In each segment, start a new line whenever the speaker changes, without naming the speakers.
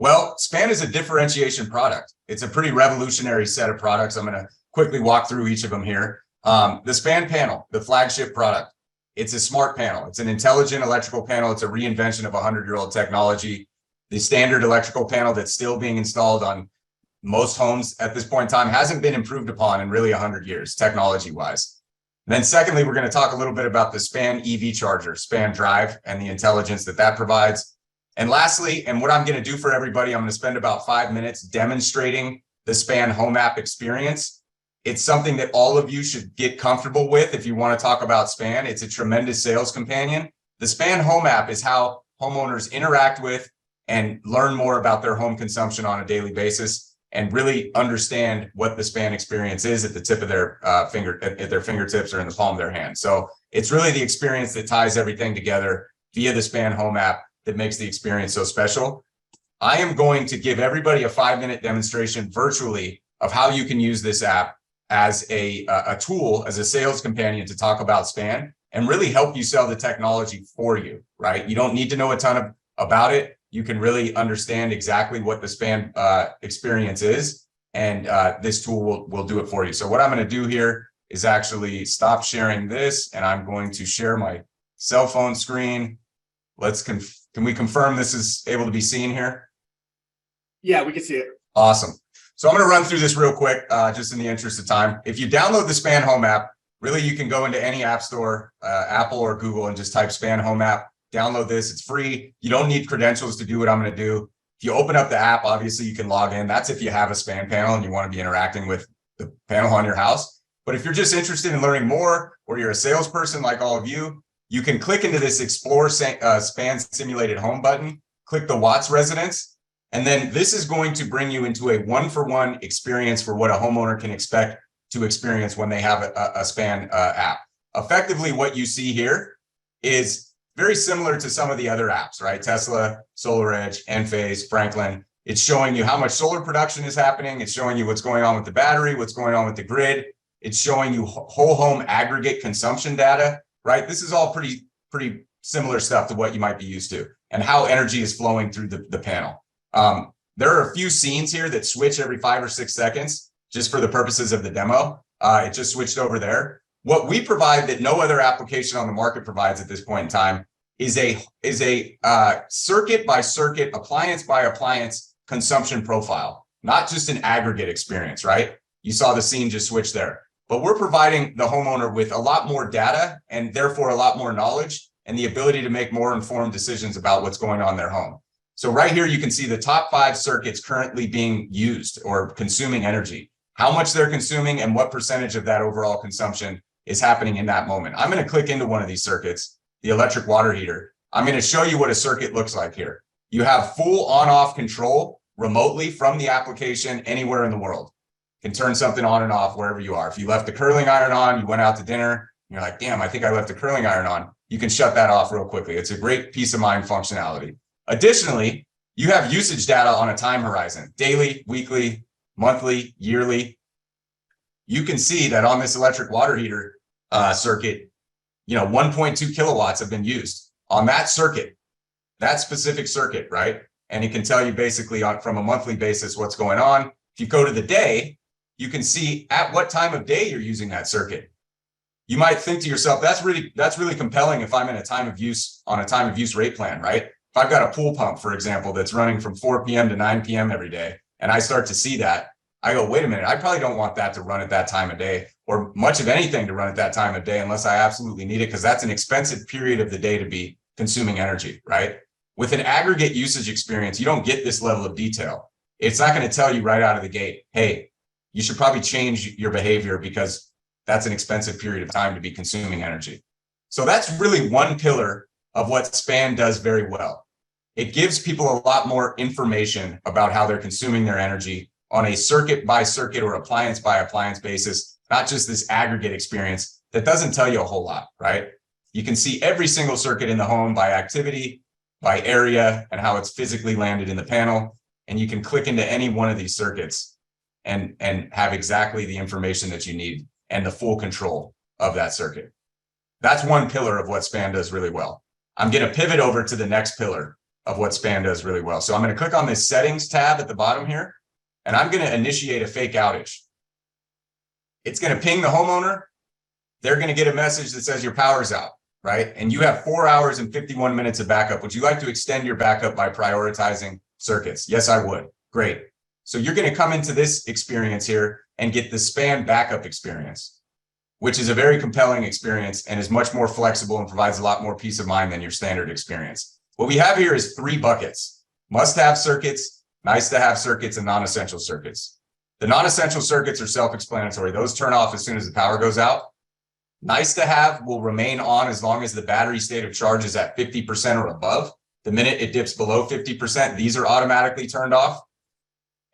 Well, SPAN is a differentiation product. It's a pretty revolutionary set of products. I'm going to quickly walk through each of them here. The SPAN panel, the flagship product, it's a smart panel. It's an intelligent electrical panel. It's a reinvention of 100-year-old technology. The standard electrical panel that's still being installed on most homes at this point in time hasn't been improved upon in really 100 years, technology-wise. Then secondly, we're going to talk a little bit about the SPAN EV charger, SPAN Drive, and the intelligence that that provides. And lastly, and what I'm going to do for everybody, I'm going to spend about 5 minutes demonstrating the SPAN home app experience. It's something that all of you should get comfortable with if you want to talk about SPAN. It's a tremendous sales companion. The SPAN home app is how homeowners interact with and learn more about their home consumption on a daily basis and really understand what the SPAN experience is at the tip of their at their fingertips or in the palm of their hand. So it's really the experience that ties everything together via the SPAN home app that makes the experience so special. I am going to give everybody a 5-minute demonstration virtually of how you can use this app as a tool, as a sales companion to talk about SPAN and really help you sell the technology for you, right? You don't need to know a ton about it. You can really understand exactly what the SPAN experience is, and this tool will do it for you. So what I'm going to do here is actually stop sharing this, and I'm going to share my cell phone screen. Can we confirm this is able to be seen here?
Yeah, we can see it.
Awesome. So I'm going to run through this real quick, just in the interest of time. If you download the SPAN home app, really you can go into any app store, Apple or Google, and just type SPAN home app. Download this. It's free. You don't need credentials to do what I'm going to do. If you open up the app, obviously you can log in. That's if you have a SPAN panel and you want to be interacting with the panel on your house. But if you're just interested in learning more, or you're a salesperson like all of you, you can click into this Explore SPAN Simulated Home button, click the Watts residence, and then this is going to bring you into a one-for-one experience for what a homeowner can expect to experience when they have a SPAN app. Effectively, what you see here is very similar to some of the other apps, right? Tesla, SolarEdge, Enphase, Franklin. It's showing you how much solar production is happening. It's showing you what's going on with the battery, what's going on with the grid. It's showing you whole home aggregate consumption data, right? This is all pretty similar stuff to what you might be used to, and how energy is flowing through the panel. There are a few scenes here that switch every 5 or 6 seconds, just for the purposes of the demo. It just switched over there. What we provide that no other application on the market provides at this point in time is a circuit by circuit, appliance by appliance consumption profile, not just an aggregate experience, right? You saw the scene just switch there. But we're providing the homeowner with a lot more data and therefore a lot more knowledge and the ability to make more informed decisions about what's going on in their home. So right here, you can see the top 5 circuits currently being used or consuming energy, how much they're consuming and what percentage of that overall consumption is happening in that moment. I'm going to click into one of these circuits, the electric water heater. I'm going to show you what a circuit looks like here. You have full on-off control remotely from the application anywhere in the world. You can turn something on and off wherever you are. If you left the curling iron on, you went out to dinner, and you're like, damn, I think I left the curling iron on. You can shut that off real quickly. It's a great peace of mind functionality. Additionally, you have usage data on a time horizon, daily, weekly, monthly, yearly. You can see that on this electric water heater circuit, 1.2 kilowatts have been used on that circuit, that specific circuit, right? And it can tell you basically from a monthly basis what's going on. If you go to the day, you can see at what time of day you're using that circuit. You might think to yourself, that's really compelling if I'm in a time of use rate plan, right? If I've got a pool pump, for example, that's running from 4 p.m. to 9 p.m. every day, and I start to see that, I go, wait a minute, I probably don't want that to run at that time of day, or much of anything to run at that time of day unless I absolutely need it, because that's an expensive period of the day to be consuming energy, right? With an aggregate usage experience, you don't get this level of detail. It's not going to tell you right out of the gate, hey, you should probably change your behavior because that's an expensive period of time to be consuming energy. So that's really one pillar of what SPAN does very well. It gives people a lot more information about how they're consuming their energy on a circuit by circuit or appliance by appliance basis, not just this aggregate experience that doesn't tell you a whole lot, right? You can see every single circuit in the home by activity, by area, and how it's physically landed in the panel. And you can click into any one of these circuits and have exactly the information that you need and the full control of that circuit. That's one pillar of what SPAN does really well. I'm going to pivot over to the next pillar, of what span does really well. So I'm going to click on this settings tab at the bottom here, and I'm going to initiate a fake outage. It's going to ping the homeowner. They're going to get a message that says your power's out, right? And you have 4 hours and 51 minutes of backup. Would you like to extend your backup by prioritizing circuits? Yes, I would. Great. So you're going to come into this experience here and get the span backup experience, which is a very compelling experience and is much more flexible and provides a lot more peace of mind than your standard experience. What we have here is 3 buckets: must-have circuits, nice-to-have circuits, and non-essential circuits. The non-essential circuits are self-explanatory. Those turn off as soon as the power goes out. Nice-to-have will remain on as long as the battery state of charge is at 50% or above. The minute it dips below 50%, these are automatically turned off.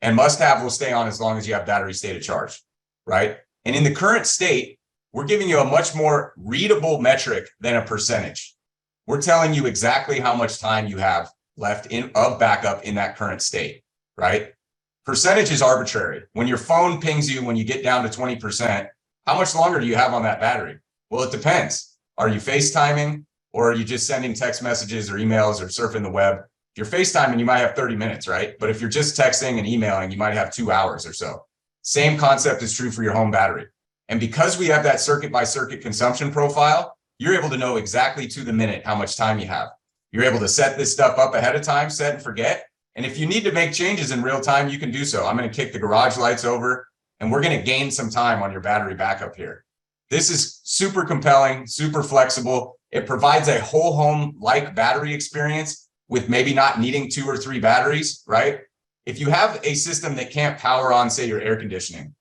And must-have will stay on as long as you have battery state of charge, right? And in the current state, we're giving you a much more readable metric than a percentage. We're telling you exactly how much time you have left of backup in that current state, right? Percentage is arbitrary. When your phone pings you, when you get down to 20%, how much longer do you have on that battery? Well, it depends. Are you FaceTiming, or are you just sending text messages or emails or surfing the web? If you're FaceTiming, you might have 30 minutes, right? But if you're just texting and emailing, you might have 2 hours or so. Same concept is true for your home battery. And because we have that circuit by circuit consumption profile, you're able to know exactly to the minute how much time you have. You're able to set this stuff up ahead of time, set and forget. And if you need to make changes in real time, you can do so. I'm going to kick the garage lights over, and we're going to gain some time on your battery backup here. This is super compelling, super flexible. It provides a whole home like battery experience with maybe not needing 2 or 3 batteries, right? If you have a system that can't power on, say, your air conditioning,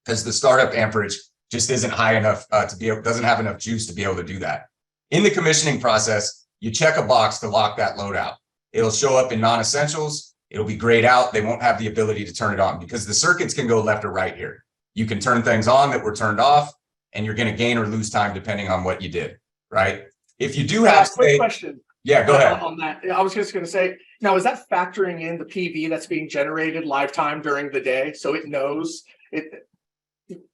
because the startup amperage just isn't high enough doesn't have enough juice to be able to do that. In the commissioning process, you check a box to lock that load out. It'll show up in non-essentials. It'll be grayed out. They won't have the ability to turn it on because the circuits can go left or right here. You can turn things on that were turned off, and you're going to gain or lose time depending on what you did, right? If you do have,
quick question.
Yeah, go ahead.
On that, I was just going to say, now is that factoring in the PV that's being generated lifetime during the day, so it knows it?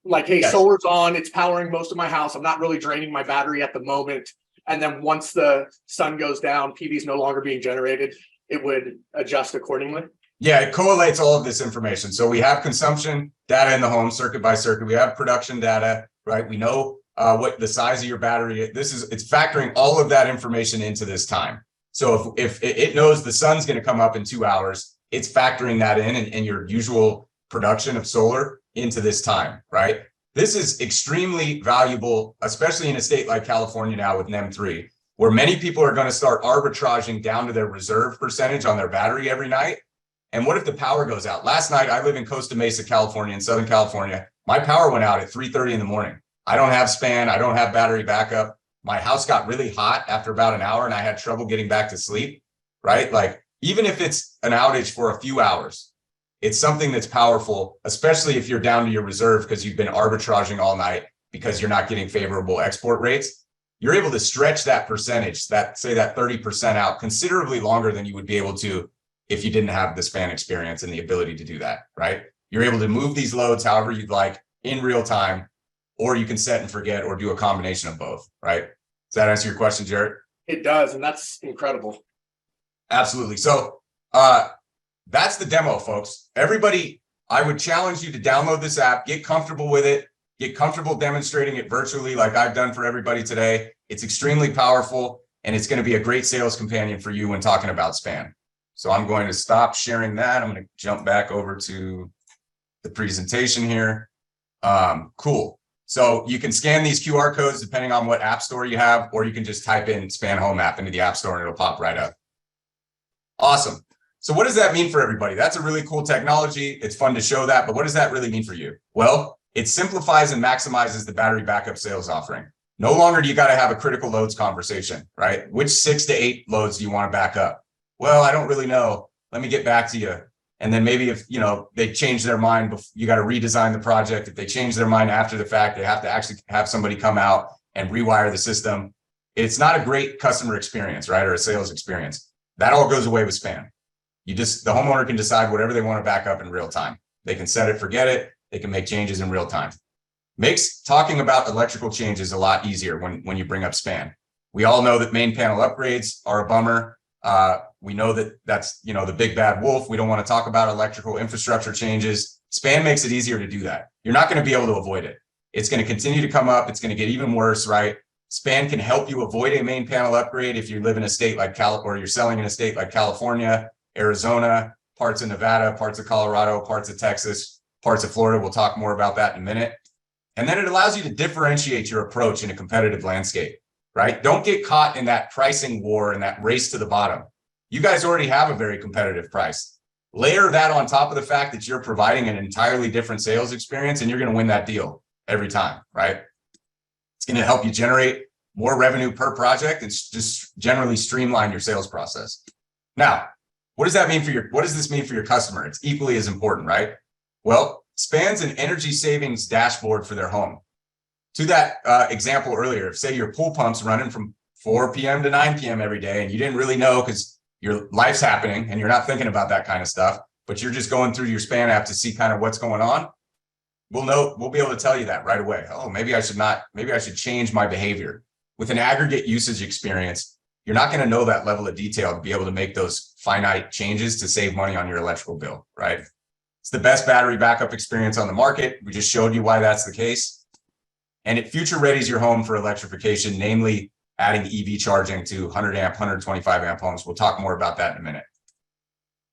Like, hey,
Yes.
Solar's on, it's powering most of my house. I'm not really draining my battery at the moment. And then once the sun goes down, PV is no longer being generated. It would adjust accordingly.
Yeah, it collates all of this information. So we have consumption data in the home, circuit by circuit. We have production data, right? We know what the size of your battery is. It's factoring all of that information into this time. So if it knows the sun's going to come up in 2 hours, it's factoring that in your usual production of solar into this time, right? This is extremely valuable, especially in a state like California now with NEM 3, where many people are going to start arbitraging down to their reserve percentage on their battery every night. And what if the power goes out? Last night, I live in Costa Mesa, California, in Southern California. My power went out at 3:30 in the morning. I don't have span. I don't have battery backup. My house got really hot after about an hour and I had trouble getting back to sleep, right? Like, even if it's an outage for a few hours, it's something that's powerful, especially if you're down to your reserve because you've been arbitraging all night because you're not getting favorable export rates. You're able to stretch that percentage, that 30% out considerably longer than you would be able to if you didn't have the span experience and the ability to do that, right? You're able to move these loads however you'd like in real time, or you can set and forget or do a combination of both, right? Does that answer your question, Jarrett?
It does, and that's incredible.
Absolutely. So that's the demo, folks. Everybody, I would challenge you to download this app, get comfortable with it, get comfortable demonstrating it virtually like I've done for everybody today. It's extremely powerful, and it's going to be a great sales companion for you when talking about span. So I'm going to stop sharing that. I'm going to jump back over to the presentation here. Cool. So you can scan these QR codes depending on what app store you have, or you can just type in Span Home app into the app store and it'll pop right up. Awesome. So what does that mean for everybody? That's a really cool technology. It's fun to show that, but what does that really mean for you? Well, it simplifies and maximizes the battery backup sales offering. No longer do you got to have a critical loads conversation, right? Which 6 to 8 loads do you want to back up? Well, I don't really know. Let me get back to you. And then maybe if, they change their mind, you got to redesign the project. If they change their mind after the fact, they have to actually have somebody come out and rewire the system. It's not a great customer experience, right? Or a sales experience. That all goes away with Span. The homeowner can decide whatever they want to back up in real time. They can set it, forget it. They can make changes in real time. Makes talking about electrical changes a lot easier when you bring up Span. We all know that main panel upgrades are a bummer. We know that that's, the big bad wolf. We don't want to talk about electrical infrastructure changes. SPAN makes it easier to do that. You're not going to be able to avoid it. It's going to continue to come up. It's going to get even worse, right? SPAN can help you avoid a main panel upgrade if you live in a state like or you're selling in a state like California, Arizona, parts of Nevada, parts of Colorado, parts of Texas, parts of Florida. We'll talk more about that in a minute. And then it allows you to differentiate your approach in a competitive landscape, right? Don't get caught in that pricing war and that race to the bottom. You guys already have a very competitive price. Layer that on top of the fact that you're providing an entirely different sales experience, and you're going to win that deal every time, right? It's going to help you generate more revenue per project and just generally streamline your sales process. Now, what does this mean for your customer? It's equally as important, right? Well, SPAN's an energy savings dashboard for their home. To that example earlier, say your pool pump's running from 4 p.m. to 9 p.m. every day, and you didn't really know because your life's happening and you're not thinking about that kind of stuff, but you're just going through your SPAN app to see kind of what's going on. We'll be able to tell you that right away. Oh, maybe I should change my behavior. With an aggregate usage experience, you're not going to know that level of detail to be able to make those finite changes to save money on your electrical bill, right? It's the best battery backup experience on the market. We just showed you why that's the case. And it future readies your home for electrification, namely adding EV charging to 100 amp, 125 amp homes. We'll talk more about that in a minute.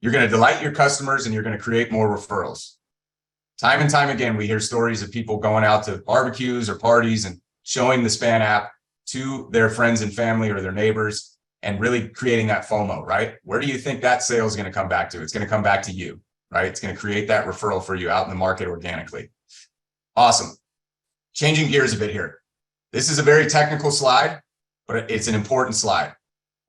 You're going to delight your customers and you're going to create more referrals. Time and time again, we hear stories of people going out to barbecues or parties and showing the SPAN app to their friends and family or their neighbors and really creating that FOMO, right? Where do you think that sale is going to come back to? It's going to come back to you, right? It's going to create that referral for you out in the market organically. Awesome. Changing gears a bit here. This is a very technical slide, but it's an important slide.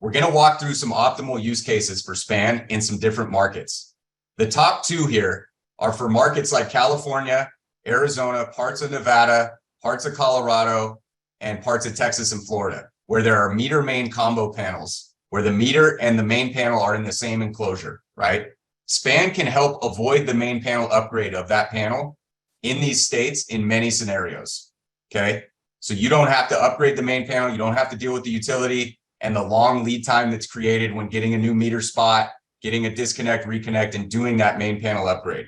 We're going to walk through some optimal use cases for SPAN in some different markets. The top two here are for markets like California, Arizona, parts of Nevada, parts of Colorado, and parts of Texas and Florida, where there are meter main combo panels, where the meter and the main panel are in the same enclosure, right? SPAN can help avoid the main panel upgrade of that panel in these states in many scenarios, okay? So you don't have to upgrade the main panel. You don't have to deal with the utility and the long lead time that's created when getting a new meter spot, getting a disconnect, reconnect, and doing that main panel upgrade.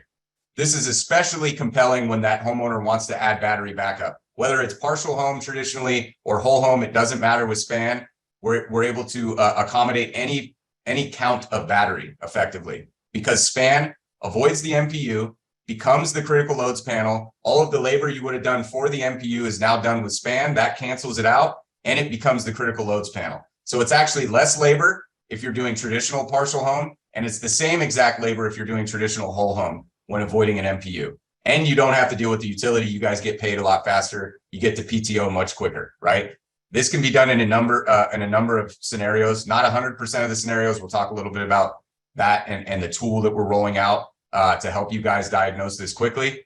This is especially compelling when that homeowner wants to add battery backup. Whether it's partial home traditionally or whole home, it doesn't matter with SPAN. We're able to accommodate any count of battery effectively because SPAN avoids the MPU, becomes the critical loads panel. All of the labor you would have done for the MPU is now done with SPAN. That cancels it out and it becomes the critical loads panel. So it's actually less labor if you're doing traditional partial home, and it's the same exact labor if you're doing traditional whole home when avoiding an MPU. And you don't have to deal with the utility. You guys get paid a lot faster. You get to PTO much quicker, right? This can be done in a number of scenarios, not 100% of the scenarios. We'll talk a little bit about that and the tool that we're rolling out to help you guys diagnose this quickly.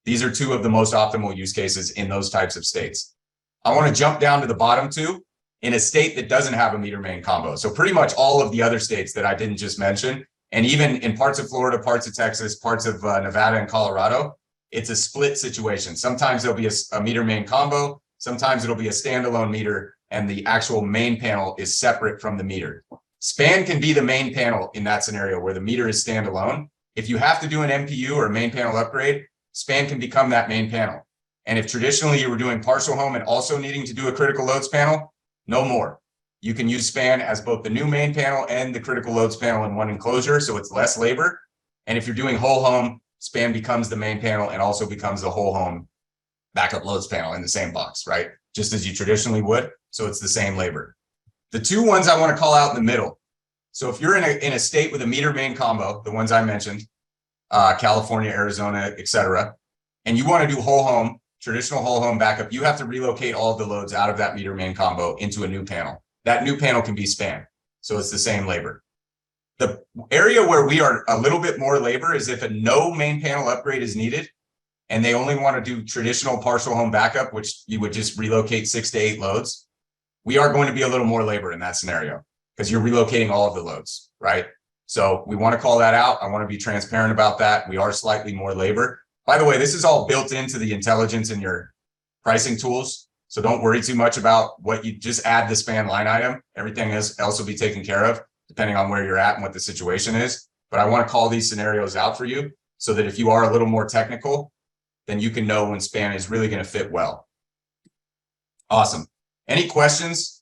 These are two of the most optimal use cases in those types of states. I want to jump down to the bottom two in a state that doesn't have a meter main combo. So pretty much all of the other states that I didn't just mention, and even in parts of Florida, parts of Texas, parts of Nevada and Colorado, it's a split situation. Sometimes there'll be a meter main combo. Sometimes it'll be a standalone meter and the actual main panel is separate from the meter. SPAN can be the main panel in that scenario where the meter is standalone. If you have to do an MPU or a main panel upgrade, SPAN can become that main panel. And if traditionally you were doing partial home and also needing to do a critical loads panel, no more. You can use SPAN as both the new main panel and the critical loads panel in one enclosure, so it's less labor. And if you're doing whole home, SPAN becomes the main panel and also becomes the whole home backup loads panel in the same box, right? Just as you traditionally would. So it's the same labor. The two ones I want to call out in the middle. So if you're in a state with a meter main combo, the ones I mentioned, California, Arizona, et cetera, and you want to do whole home, traditional whole home backup, you have to relocate all of the loads out of that meter main combo into a new panel. That new panel can be SPAN. So it's the same labor. The area where we are a little bit more labor is if a no main panel upgrade is needed and they only want to do traditional partial home backup, which you would just relocate 6 to 8 loads. We are going to be a little more labor in that scenario because you're relocating all of the loads, right? So we want to call that out. I want to be transparent about that. We are slightly more labor. By the way, this is all built into the intelligence in your pricing tools. So don't worry too much about what you just add the SPAN line item. Everything else will be taken care of. depending on where you're at and what the situation is. But I want to call these scenarios out for you so that if you are a little more technical, then you can know when span is really going to fit well. Awesome. Any questions?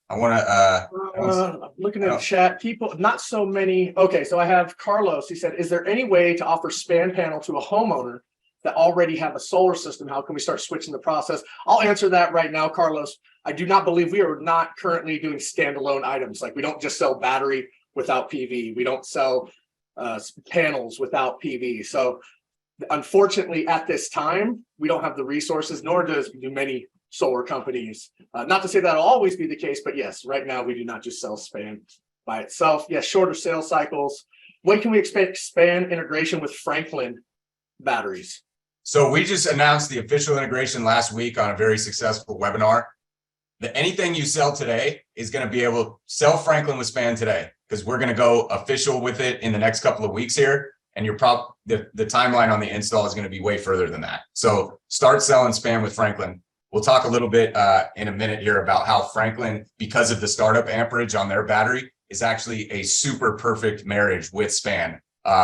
I want to
I'm looking at the chat. People, not so many. Okay, so I have Carlos. He said, is there any way to offer span panel to a homeowner that already have a solar system? How can we start switching the process? I'll answer that right now, Carlos. I do not believe we are not currently doing standalone items. Like we don't just sell battery without PV. We don't sell panels without PV. So unfortunately, at this time, we don't have the resources, nor do many solar companies. Not to say that'll always be the case, but yes, right now we do not just sell span by itself. Yes, shorter sales cycles. When can we expect span integration with Franklin batteries?
So we just announced the official integration last week on a very successful webinar. Anything you sell today is going to be able to sell Franklin with span today, because we're going to go official with it in the next couple of weeks here. And the timeline on the install is going to be way further than that. So start selling span with Franklin. We'll talk a little bit in a minute here about how Franklin, because of the startup amperage on their battery, is actually a super perfect marriage with span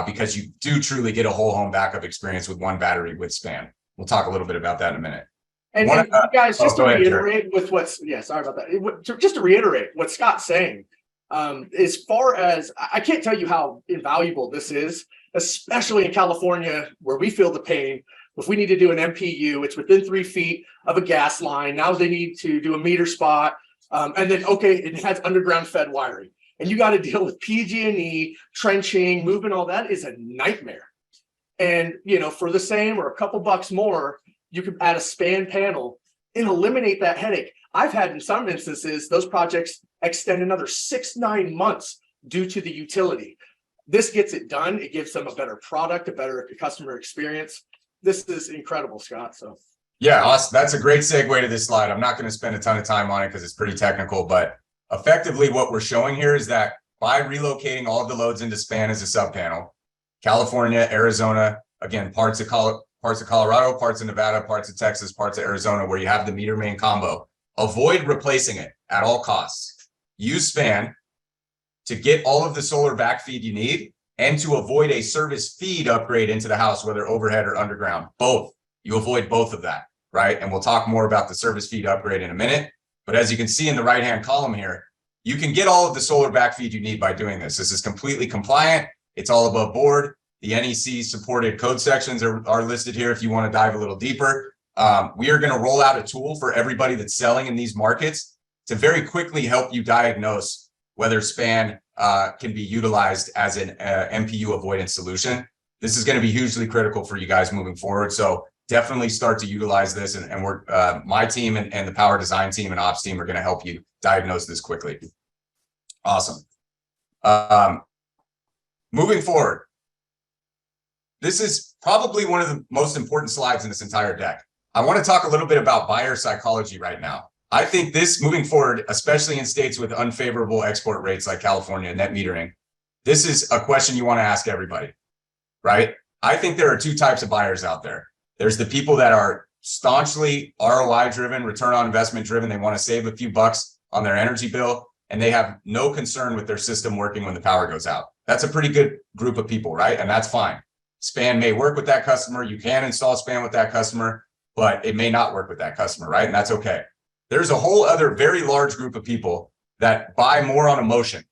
because you do truly get a whole home backup experience with one battery with span. We'll talk a little bit about that in a minute.
And you guys, just to reiterate with what's, sorry about that. Just to reiterate what Scott's saying, as far as, I can't tell you how invaluable this is, especially in California, where we feel the pain. If we need to do an MPU, it's within 3 feet of a gas line. Now they need to do a meter spot. And then, okay, it has underground fed wiring. And you got to deal with PG&E, trenching, moving, all that is a nightmare. And, for the same or a couple bucks more, you could add a span panel and eliminate that headache. I've had, in some instances, those projects extend another 6-9 months due to the utility. This gets it done. It gives them a better product, a better customer experience. This is incredible, Scott. So
yeah, awesome. That's a great segue to this slide. I'm not going to spend a ton of time on it because it's pretty technical, but effectively what we're showing here is that by relocating all of the loads into span as a sub panel, California, Arizona, again, parts of Colorado, parts of Nevada, parts of Texas, parts of Arizona, where you have the meter main combo, avoid replacing it at all costs. Use span to get all of the solar backfeed you need and to avoid a service feed upgrade into the house, whether overhead or underground. Both. You avoid both of that, right? And we'll talk more about the service feed upgrade in a minute. But as you can see in the right-hand column here, you can get all of the solar backfeed you need by doing this. This is completely compliant. It's all above board. The NEC supported code sections are listed here if you want to dive a little deeper. We are going to roll out a tool for everybody that's selling in these markets to very quickly help you diagnose whether span can be utilized as an MPU avoidance solution. This is going to be hugely critical for you guys moving forward. So definitely start to utilize this. And we're my team and the Powur design team and ops team are going to help you diagnose this quickly. Awesome. Moving forward. This is probably one of the most important slides in this entire deck. I want to talk a little bit about buyer psychology right now. I think this moving forward, especially in states with unfavorable export rates like California, net metering, this is a question you want to ask everybody, right? I think there are two types of buyers out there. There's the people that are staunchly ROI driven, return on investment driven. They want to save a few bucks on their energy bill, and they have no concern with their system working when the power goes out. That's a pretty good group of people, right? And that's fine. Span may work with that customer. You can install span with that customer, but it may not work with that customer, right? And that's okay. There's a whole other very large group of people that buy more on emotion,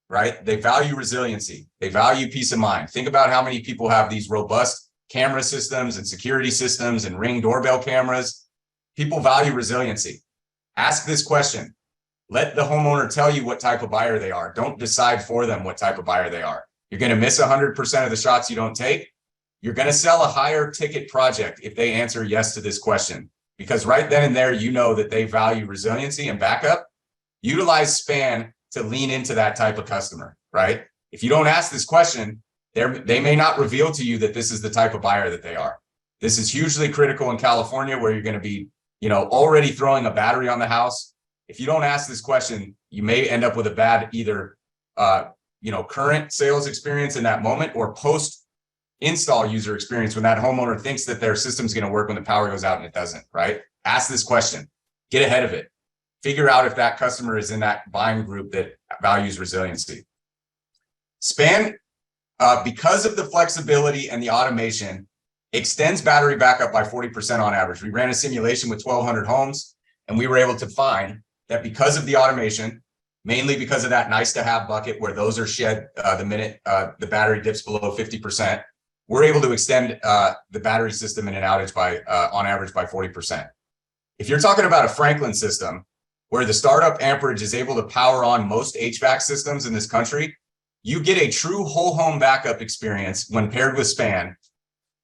right? They value resiliency. They value peace of mind. Think about how many people have these robust camera systems and security systems and Ring doorbell cameras. People value resiliency. Ask this question. Let the homeowner tell you what type of buyer they are. Don't decide for them what type of buyer they are. You're going to miss 100% of the shots you don't take. You're going to sell a higher ticket project if they answer yes to this question, because right then and there, you know that they value resiliency and backup. Utilize span to lean into that type of customer, right? If you don't ask this question, they may not reveal to you that this is the type of buyer that they are. This is hugely critical in California, where you're going to be, already throwing a battery on the house. If you don't ask this question, you may end up with a bad either, current sales experience in that moment or post-install user experience when that homeowner thinks that their system's going to work when the power goes out and it doesn't, right? Ask this question. Get ahead of it. figure out if that customer is in that buying group that values resiliency. Span, because of the flexibility and the automation, extends battery backup by 40% on average. We ran a simulation with 1,200 homes, and we were able to find that because of the automation, mainly because of that nice to have bucket where those are shed the minute the battery dips below 50%, we're able to extend the battery system in an outage by on average by 40%. If you're talking about a Franklin system where the startup amperage is able to power on most HVAC systems in this country, you get a true whole home backup experience when paired with Span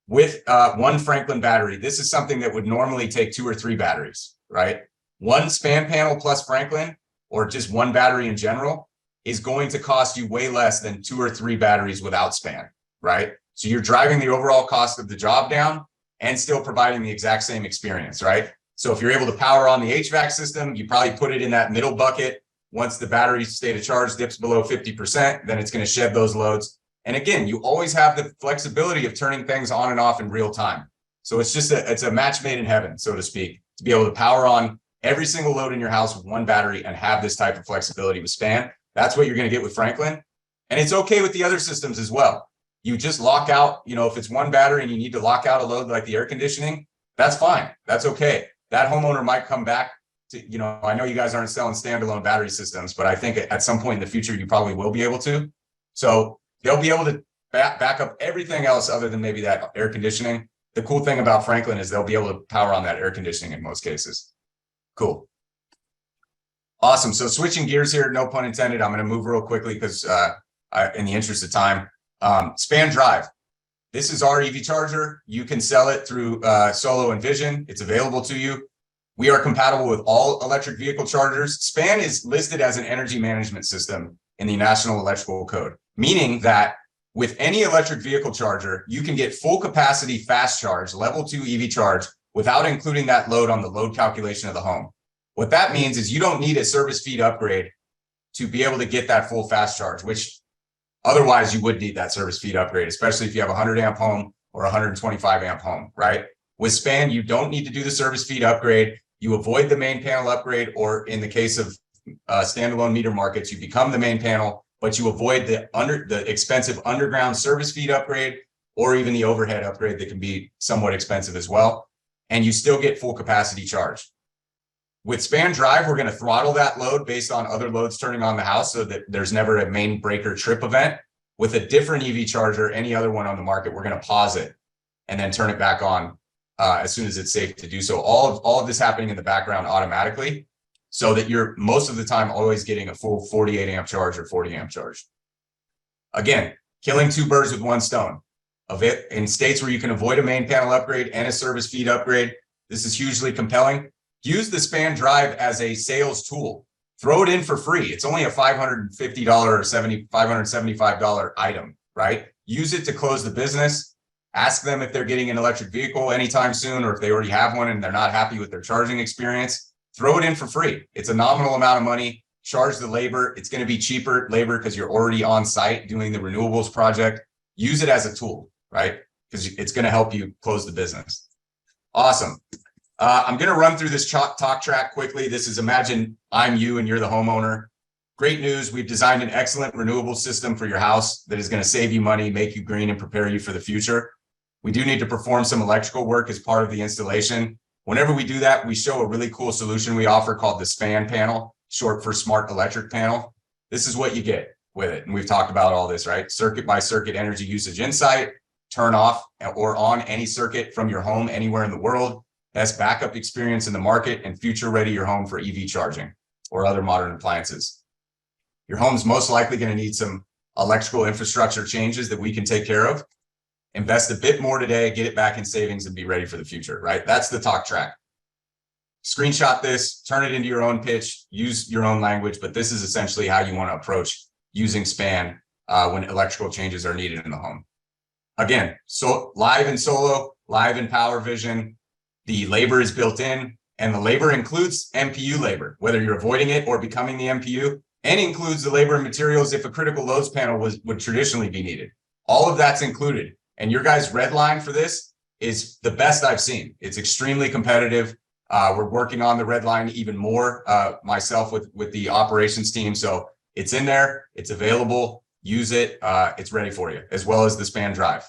with one Franklin battery. This is something that would normally take 2 or 3 batteries, right? One Span panel plus Franklin, or just one battery in general, is going to cost you way less than 2 or 3 batteries without Span, right? So you're driving the overall cost of the job down and still providing the exact same experience, right? So if you're able to power on the HVAC system, you probably put it in that middle bucket. Once the battery state of charge dips below 50%, then it's going to shed those loads. And again, you always have the flexibility of turning things on and off in real time. So it's just it's a match made in heaven, so to speak, to be able to power on every single load in your house with one battery and have this type of flexibility with Span. That's what you're going to get with Franklin. And it's okay with the other systems as well. You just lock out, if it's one battery and you need to lock out a load like the air conditioning, that's fine. That's okay. That homeowner might come back to, I know you guys aren't selling standalone battery systems, but I think at some point in the future, you probably will be able to. So they'll be able to back up everything else other than maybe that air conditioning. The cool thing about Franklin is they'll be able to power on that air conditioning in most cases. Cool. Awesome. So switching gears here, no pun intended. I'm going to move real quickly because in the interest of time, Span Drive. This is our EV charger. You can sell it through Solo and Vision. It's available to you. We are compatible with all electric vehicle chargers. Span is listed as an energy management system in the National Electrical Code, meaning that with any electric vehicle charger, you can get full capacity fast charge, level 2 EV charge, without including that load on the load calculation of the home. What that means is you don't need a service feed upgrade to be able to get that full fast charge, which otherwise you would need that service feed upgrade, especially if you have a 100 amp home or 125 amp home, right? With Span, you don't need to do the service feed upgrade. You avoid the main panel upgrade, or in the case of standalone meter markets, you become the main panel, but you avoid the expensive underground service feed upgrade or even the overhead upgrade that can be somewhat expensive as well. And you still get full capacity charge. With Span Drive, we're going to throttle that load based on other loads turning on the house so that there's never a main breaker trip event. With a different EV charger, any other one on the market, we're going to pause it and then turn it back on as soon as it's safe to do so. All of this happening in the background automatically so that you're most of the time always getting a full 48 amp charge or 40 amp charge. Again, killing 2 birds with 1 stone. In states where you can avoid a main panel upgrade and a service feed upgrade, this is hugely compelling. Use the Span Drive as a sales tool. Throw it in for free. It's only a $550 or $575 item, right? Use it to close the business. Ask them if they're getting an electric vehicle anytime soon, or if they already have one and they're not happy with their charging experience. Throw it in for free. It's a nominal amount of money. Charge the labor. It's going to be cheaper labor because you're already on site doing the renewables project. Use it as a tool, right? Because it's going to help you close the business. Awesome. I'm going to run through this talk track quickly. This is imagine I'm you and you're the homeowner. Great news. We've designed an excellent renewable system for your house that is going to save you money, make you green, and prepare you for the future. We do need to perform some electrical work as part of the installation. Whenever we do that, we show a really cool solution we offer called the SPAN panel, short for Smart Electric Panel. This is what you get with it. And we've talked about all this, right? Circuit by circuit energy usage insight, turn off or on any circuit from your home anywhere in the world. Best backup experience in the market, and future ready your home for EV charging or other modern appliances. Your home's most likely going to need some electrical infrastructure changes that we can take care of. Invest a bit more today, get it back in savings, and be ready for the future, right? That's the talk track. Screenshot this, turn it into your own pitch, use your own language, but this is essentially how you want to approach using Span when electrical changes are needed in the home. Again, so live in Solo, live in Powur Vision. The labor is built in, and the labor includes MPU labor, whether you're avoiding it or becoming the MPU, and includes the labor and materials if a critical loads panel would traditionally be needed. All of that's included. And your guys' Redline for this is the best I've seen. It's extremely competitive. We're working on the Redline even more, myself with the operations team. So it's in there, it's available, use it, it's ready for you, as well as the span drive.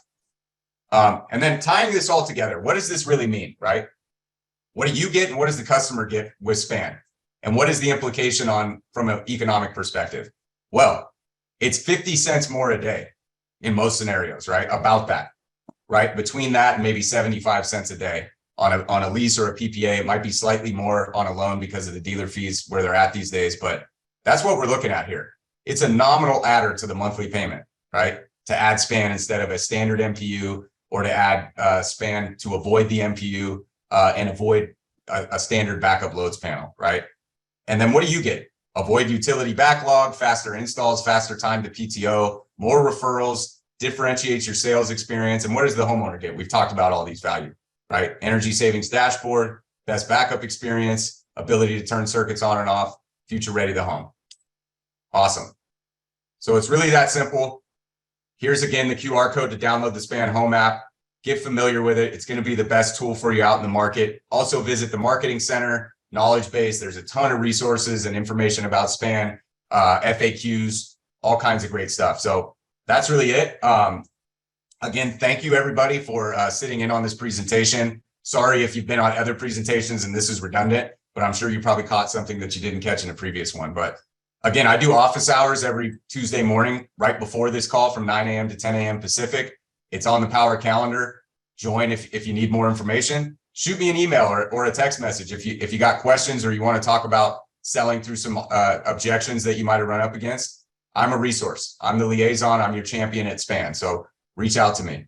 And then tying this all together, what does this really mean, right? What do you get and what does the customer get with span? And what is the implication from an economic perspective? Well, it's 50 cents more a day in most scenarios, right? About that, right? Between that and maybe 75 cents a day on a lease or a PPA. It might be slightly more on a loan because of the dealer fees where they're at these days, but that's what we're looking at here. It's a nominal adder to the monthly payment, right? To add span instead of a standard MPU, or to add span to avoid the MPU and avoid a standard backup loads panel, right? And then what do you get? Avoid utility backlog, faster installs, faster time to PTO, more referrals, differentiates your sales experience. And what does the homeowner get? We've talked about all these value, right? Energy savings dashboard, best backup experience, ability to turn circuits on and off, future ready the home. Awesome. So it's really that simple. Here's again the QR code to download the Span Home app. Get familiar with it. It's going to be the best tool for you out in the market. Also visit the marketing center, knowledge base. There's a ton of resources and information about Span, FAQs, all kinds of great stuff. So that's really it. Again, thank you everybody for sitting in on this presentation. Sorry if you've been on other presentations and this is redundant, but I'm sure you probably caught something that you didn't catch in a previous one. But again, I do office hours every Tuesday morning, right before this call from 9 a.m. to 10 a.m. Pacific. It's on the Powur calendar. Join if you need more information. Shoot me an email or a text message if you got questions or you want to talk about selling through some objections that you might have run up against. I'm a resource. I'm the liaison. I'm your champion at Span. So reach out to me.